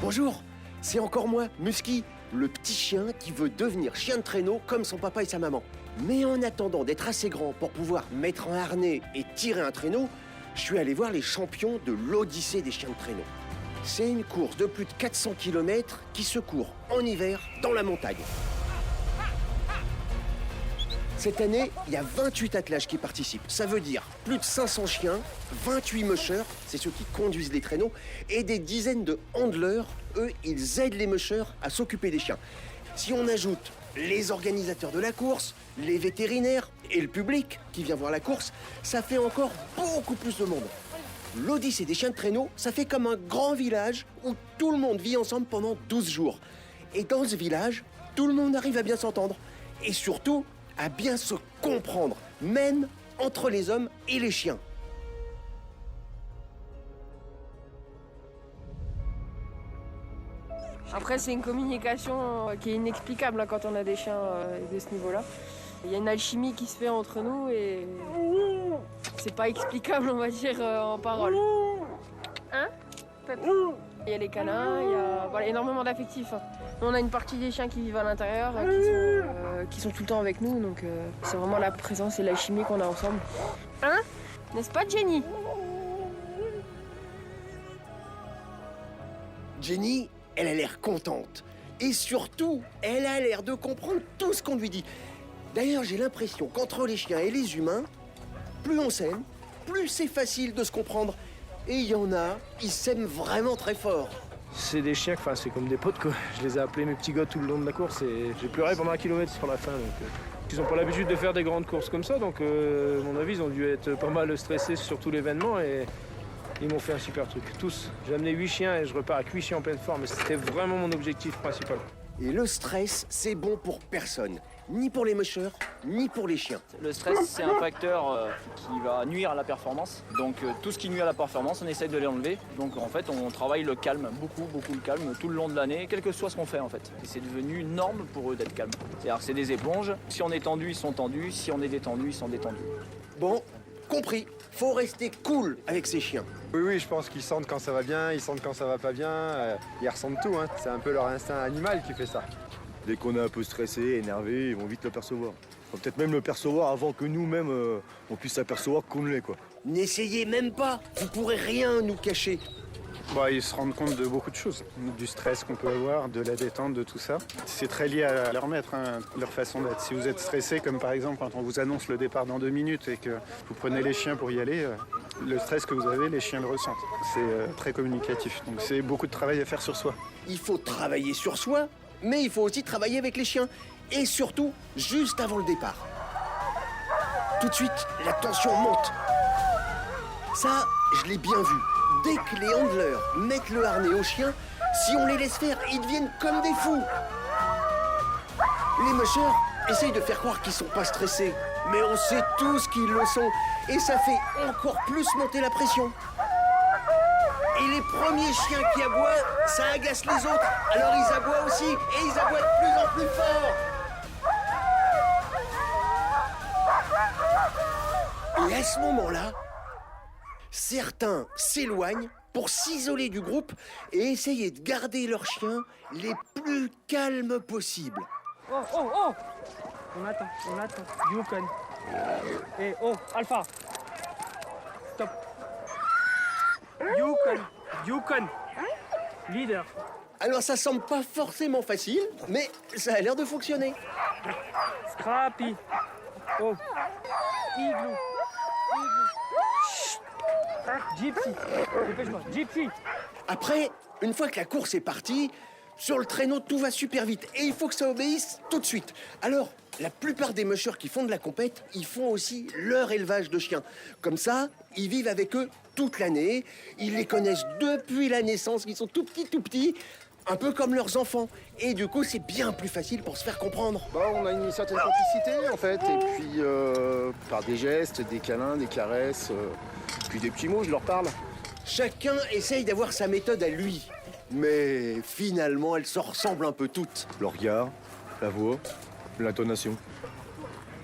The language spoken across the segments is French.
Bonjour, c'est encore moi, Musky, le petit chien qui veut devenir chien de traîneau comme son papa et sa maman. Mais en attendant d'être assez grand pour pouvoir mettre un harnais et tirer un traîneau, je suis allé voir les champions de l'Odyssée des chiens de traîneau. C'est une course de plus de 400 km qui se court en hiver dans la montagne. Cette année, il y a 28 attelages qui participent. Ça veut dire plus de 500 chiens, 28 mushers, c'est ceux qui conduisent les traîneaux, et des dizaines de handlers. Eux, ils aident les mushers à s'occuper des chiens. Si on ajoute les organisateurs de la course, les vétérinaires et le public qui vient voir la course, ça fait encore beaucoup plus de monde. L'Odyssée des chiens de traîneau, ça fait comme un grand village où tout le monde vit ensemble pendant 12 jours. Et dans ce village, tout le monde arrive à bien s'entendre. Et surtout, à bien se comprendre, même entre les hommes et les chiens. Après, c'est une communication qui est inexplicable quand on a des chiens de ce niveau-là. Il y a une alchimie qui se fait entre nous et c'est pas explicable, on va dire, en parole. Hein? Il y a les câlins, il y a énormément d'affectifs. On a une partie des chiens qui vivent à l'intérieur, qui sont tout le temps avec nous, donc c'est vraiment la présence et l'alchimie qu'on a ensemble. Hein? N'est-ce pas, Jenny? Jenny, elle a l'air contente. Et surtout, elle a l'air de comprendre tout ce qu'on lui dit. D'ailleurs, j'ai l'impression qu'entre les chiens et les humains, plus on s'aime, plus c'est facile de se comprendre. Et il y en a, ils s'aiment vraiment très fort. C'est des chiens, c'est comme des potes quoi. Je les ai appelés mes petits gars tout le long de la course et j'ai pleuré pendant 1 kilomètre sur la fin. Ils n'ont pas l'habitude de faire des grandes courses comme ça, donc à mon avis ils ont dû être pas mal stressés sur tout l'événement et ils m'ont fait un super truc, tous. J'ai amené 8 chiens et je repars avec 8 chiens en pleine forme et c'était vraiment mon objectif principal. Et le stress, c'est bon pour personne. Ni pour les mushers, ni pour les chiens. Le stress, c'est un facteur qui va nuire à la performance. Donc tout ce qui nuit à la performance, on essaye de l'enlever. Donc en fait, on travaille le calme, beaucoup le calme, tout le long de l'année, quel que soit ce qu'on fait en fait. Et c'est devenu une norme pour eux d'être calme. C'est-à-dire que c'est des éponges. Si on est tendu, ils sont tendus. Si on est détendu, ils sont détendus. Bon, compris. Faut rester cool avec ces chiens. Oui, je pense qu'ils sentent quand ça va bien, ils sentent quand ça va pas bien. Ils ressentent tout, hein. C'est un peu leur instinct animal qui fait ça. Dès qu'on est un peu stressé, énervé, ils vont vite le percevoir. Faut peut-être même le percevoir avant que nous-mêmes, on puisse s'apercevoir qu'on l'est, quoi. N'essayez même pas, vous pourrez rien nous cacher. Ils se rendent compte de beaucoup de choses, du stress qu'on peut avoir, de la détente, de tout ça. C'est très lié à leur maître, hein, leur façon d'être. Si vous êtes stressé, comme par exemple quand on vous annonce le départ dans 2 minutes et que vous prenez les chiens pour y aller, le stress que vous avez, les chiens le ressentent. C'est très communicatif, donc c'est beaucoup de travail à faire sur soi. Il faut travailler sur soi, mais il faut aussi travailler avec les chiens. Et surtout, juste avant le départ. Tout de suite, la tension monte. Ça, je l'ai bien vu. Dès que les handlers mettent le harnais aux chiens, si on les laisse faire, ils deviennent comme des fous. Les mushers essayent de faire croire qu'ils sont pas stressés, mais on sait tous qu'ils le sont. Et ça fait encore plus monter la pression. Et les premiers chiens qui aboient, ça agace les autres. Alors ils aboient aussi, et ils aboient de plus en plus fort. Et à ce moment-là, certains s'éloignent pour s'isoler du groupe et essayer de garder leurs chiens les plus calmes possibles. Oh! On attend. Yukon. Et Alpha. Stop. Yukon. Leader. Alors ça semble pas forcément facile, mais ça a l'air de fonctionner. Scrappy. Oh. Igloo. Gypsy. Dépêche-moi. Gypsy. Après, une fois que la course est partie, sur le traîneau, tout va super vite et il faut que ça obéisse tout de suite. Alors, la plupart des mushers qui font de la compète, ils font aussi leur élevage de chiens. Comme ça, ils vivent avec eux toute l'année. Ils les connaissent depuis la naissance, ils sont tout petits, un peu comme leurs enfants. Et du coup, c'est bien plus facile pour se faire comprendre. On a une certaine complicité, en fait. Et puis, par des gestes, des câlins, des caresses, puis des petits mots, je leur parle. Chacun essaye d'avoir sa méthode à lui. Mais finalement, elles se ressemblent un peu toutes. Le regard, la voix, l'intonation.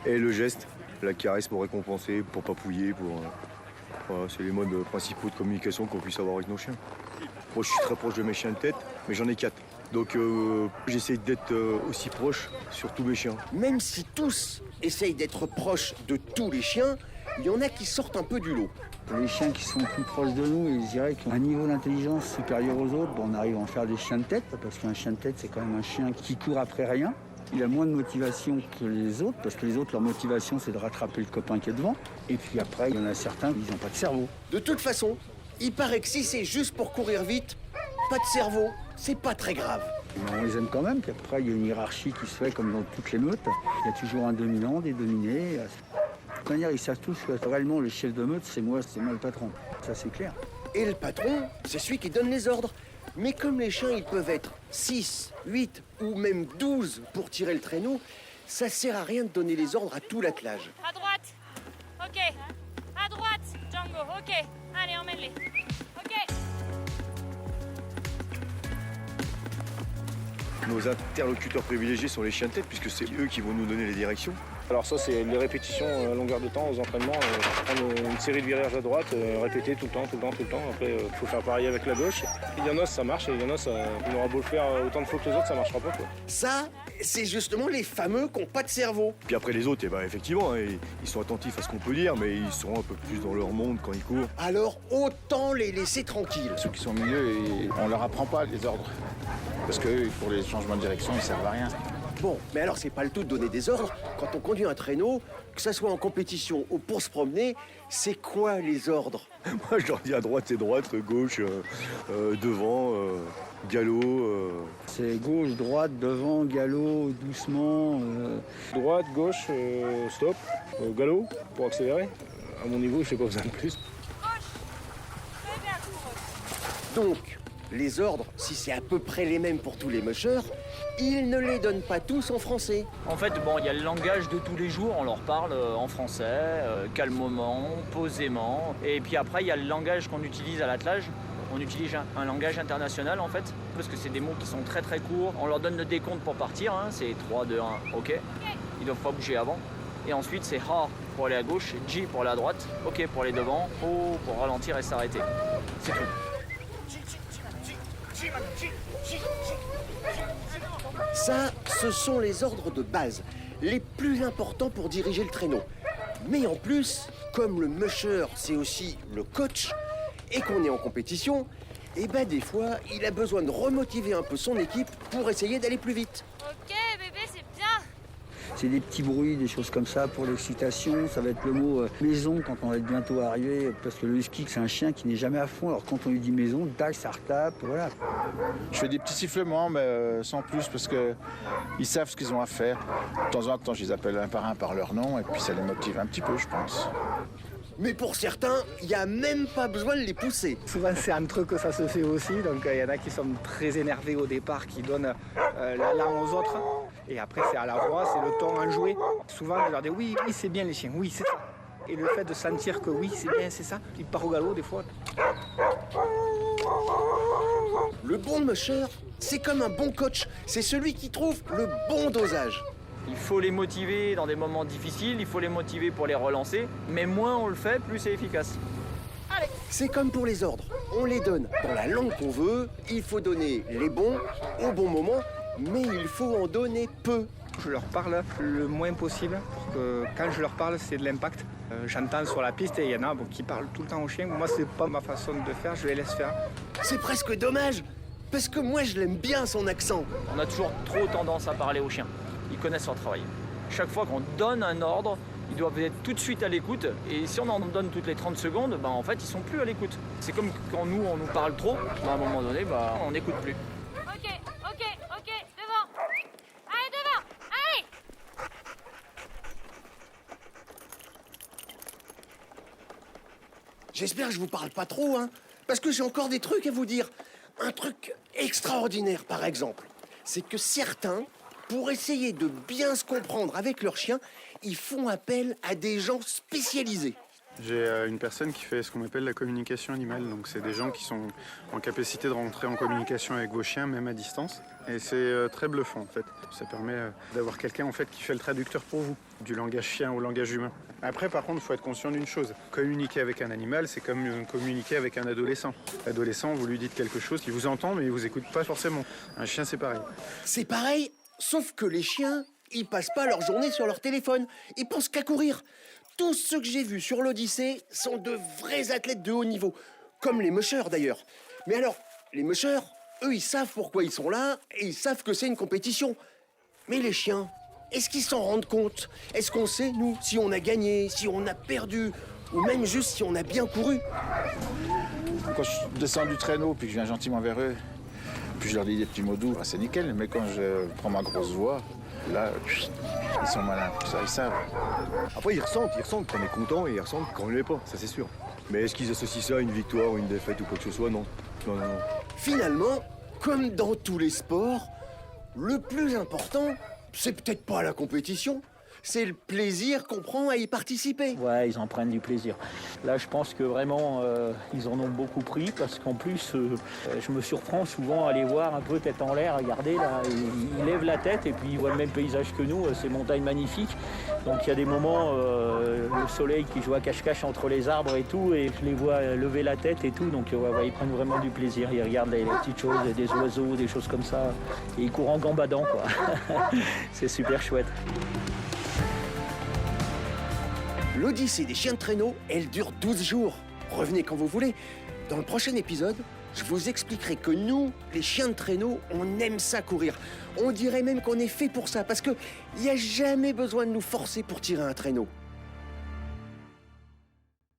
Et le geste, la caresse pour récompenser, pour papouiller, pour... Voilà, c'est les modes principaux de communication qu'on puisse avoir avec nos chiens. Moi, je suis très proche de mes chiens de tête, mais j'en ai 4. Donc j'essaie d'être aussi proche sur tous mes chiens. Même si tous essayent d'être proches de tous les chiens, il y en a qui sortent un peu du lot. Les chiens qui sont plus proches de nous, je dirais qu'ils ont un niveau d'intelligence supérieur aux autres, on arrive à en faire des chiens de tête, parce qu'un chien de tête, c'est quand même un chien qui court après rien. Il a moins de motivation que les autres, parce que les autres, leur motivation, c'est de rattraper le copain qui est devant. Et puis après, il y en a certains, ils n'ont pas de cerveau. De toute façon, il paraît que si c'est juste pour courir vite, pas de cerveau, c'est pas très grave. Mais on les aime quand même, puis après, il y a une hiérarchie qui se fait comme dans toutes les meutes. Il y a toujours un dominant, des dominés. Quand ils savent tous que réellement le chef de meute, c'est moi le patron. Ça, c'est clair. Et le patron, c'est celui qui donne les ordres. Mais comme les chiens, ils peuvent être 6, 8 ou même 12 pour tirer le traîneau, ça sert à rien de donner les ordres à tout l'attelage. À droite. Ok. À droite, Django. Ok. Allez, emmène-les. Ok. Nos interlocuteurs privilégiés sont les chiens de tête, puisque c'est eux qui vont nous donner les directions. Alors ça, c'est les répétitions à longueur de temps aux entraînements. Prendre une série de virages à droite, répéter tout le temps. Après, il faut faire pareil avec la gauche. Il y en a, ça marche, et il y en a, on aura beau le faire autant de fois que les autres, ça marchera pas, quoi. Ça, c'est justement les fameux qui n'ont pas de cerveau. Puis après les autres, effectivement, ils sont attentifs à ce qu'on peut dire, mais ils sont un peu plus dans leur monde quand ils courent. Alors autant les laisser tranquilles. Ceux qui sont au milieu, on leur apprend pas les ordres. Parce que pour les changements de direction, ils servent à rien. Bon, mais alors c'est pas le tout de donner des ordres. Quand on conduit un traîneau, que ça soit en compétition ou pour se promener, c'est quoi les ordres? Moi, je leur dis à droite, c'est droite, gauche, devant, galop. C'est gauche, droite, devant, galop, doucement. Droite, gauche, stop, galop, pour accélérer. À mon niveau, je n'ai pas besoin de plus. Donc, les ordres, si c'est à peu près les mêmes pour tous les mushers, ils ne les donnent pas tous en français. En fait, bon, il y a le langage de tous les jours, on leur parle en français, calmement, posément. Et puis après, il y a le langage qu'on utilise à l'attelage. On utilise un langage international en fait, parce que c'est des mots qui sont très très courts. On leur donne le décompte pour partir, hein, c'est 3, 2, 1, ok. Ils doivent pas bouger avant. Et ensuite, c'est Ha pour aller à gauche, J pour aller à droite, OK pour aller devant, O pour ralentir et s'arrêter. C'est tout. Ça, ce sont les ordres de base, les plus importants pour diriger le traîneau. Mais en plus, comme le musher, c'est aussi le coach, et qu'on est en compétition, et ben des fois, il a besoin de remotiver un peu son équipe pour essayer d'aller plus vite. Ok, bébé, c'est bien. C'est des petits bruits, des choses comme ça pour l'excitation. Ça va être le mot maison quand on va être bientôt arrivé, parce que le husky, c'est un chien qui n'est jamais à fond. Alors quand on lui dit maison, tac, ça retape, voilà. Je fais des petits sifflements, mais sans plus, parce qu'ils savent ce qu'ils ont à faire. De temps en temps, je les appelle un par leur nom, et puis ça les motive un petit peu, je pense. Mais pour certains, il n'y a même pas besoin de les pousser. Souvent, c'est entre eux que ça se fait aussi. Donc, il y en a qui sont très énervés au départ, qui donnent la langue aux autres. Et après, c'est à la voix, c'est le ton enjoué. Souvent, je leur dis oui, oui, c'est bien les chiens, oui, c'est ça. Et le fait de sentir que oui, c'est bien, c'est ça, ils partent au galop des fois. Le bon musher, c'est comme un bon coach. C'est celui qui trouve le bon dosage. Il faut les motiver dans des moments difficiles, il faut les motiver pour les relancer, mais moins on le fait, plus c'est efficace. C'est comme pour les ordres. On les donne dans la langue qu'on veut, il faut donner les bons au bon moment, mais il faut en donner peu. Je leur parle le moins possible pour que quand je leur parle, c'est de l'impact. J'entends sur la piste et il y en a qui parlent tout le temps aux chiens. Moi, c'est pas ma façon de faire, je les laisse faire. C'est presque dommage, parce que moi, je l'aime bien son accent. On a toujours trop tendance à parler aux chiens. Ils connaissent leur travail. Chaque fois qu'on donne un ordre, ils doivent être tout de suite à l'écoute. Et si on en donne toutes les 30 secondes, en fait, ils sont plus à l'écoute. C'est comme quand nous, on nous parle trop, à un moment donné, on n'écoute plus. Ok, devant. Allez, devant, allez. J'espère que je vous parle pas trop, hein, parce que j'ai encore des trucs à vous dire. Un truc extraordinaire, par exemple, c'est que certains, pour essayer de bien se comprendre avec leur chien, ils font appel à des gens spécialisés. J'ai une personne qui fait ce qu'on appelle la communication animale. Donc c'est des gens qui sont en capacité de rentrer en communication avec vos chiens, même à distance. Et c'est très bluffant en fait. Ça permet d'avoir quelqu'un en fait qui fait le traducteur pour vous, du langage chien au langage humain. Après par contre, il faut être conscient d'une chose. Communiquer avec un animal, c'est comme communiquer avec un adolescent. L'adolescent, vous lui dites quelque chose, il vous entend mais il vous écoute pas forcément. Un chien, c'est pareil. C'est pareil, sauf que les chiens, ils passent pas leur journée sur leur téléphone. Ils pensent qu'à courir. Tous ceux que j'ai vus sur l'Odyssée sont de vrais athlètes de haut niveau, comme les mushers d'ailleurs. Mais alors, les mushers, eux, ils savent pourquoi ils sont là et ils savent que c'est une compétition. Mais les chiens, est-ce qu'ils s'en rendent compte? Est-ce qu'on sait, nous, si on a gagné, si on a perdu, ou même juste si on a bien couru? Quand je descends du traîneau puis que je viens gentiment vers eux, puis je leur dis des petits mots doux, c'est nickel. Mais quand je prends ma grosse voix, là, ils sont malins, ça, ils savent. Après, ils ressentent qu'on est content et ils ressentent qu'on ne l'est pas, ça c'est sûr. Mais est-ce qu'ils associent ça à une victoire ou une défaite ou quoi que ce soit? Non. Non. Finalement, comme dans tous les sports, le plus important, c'est peut-être pas la compétition, c'est le plaisir qu'on prend à y participer. Ouais, ils en prennent du plaisir. Là, je pense que vraiment, ils en ont beaucoup pris parce qu'en plus, je me surprends souvent à les voir un peu tête en l'air. Regardez, là, ils lèvent la tête et puis ils voient le même paysage que nous, ces montagnes magnifiques. Donc il y a des moments, le soleil qui joue à cache-cache entre les arbres et tout, et je les vois lever la tête et tout. Donc ouais, ils prennent vraiment du plaisir. Ils regardent les petites choses, des oiseaux, des choses comme ça. Et ils courent en gambadant, quoi. C'est super chouette. L'Odyssée des chiens de traîneau, elle dure 12 jours. Revenez quand vous voulez. Dans le prochain épisode, je vous expliquerai que nous, les chiens de traîneau, on aime ça courir. On dirait même qu'on est fait pour ça, parce qu'il n'y a jamais besoin de nous forcer pour tirer un traîneau.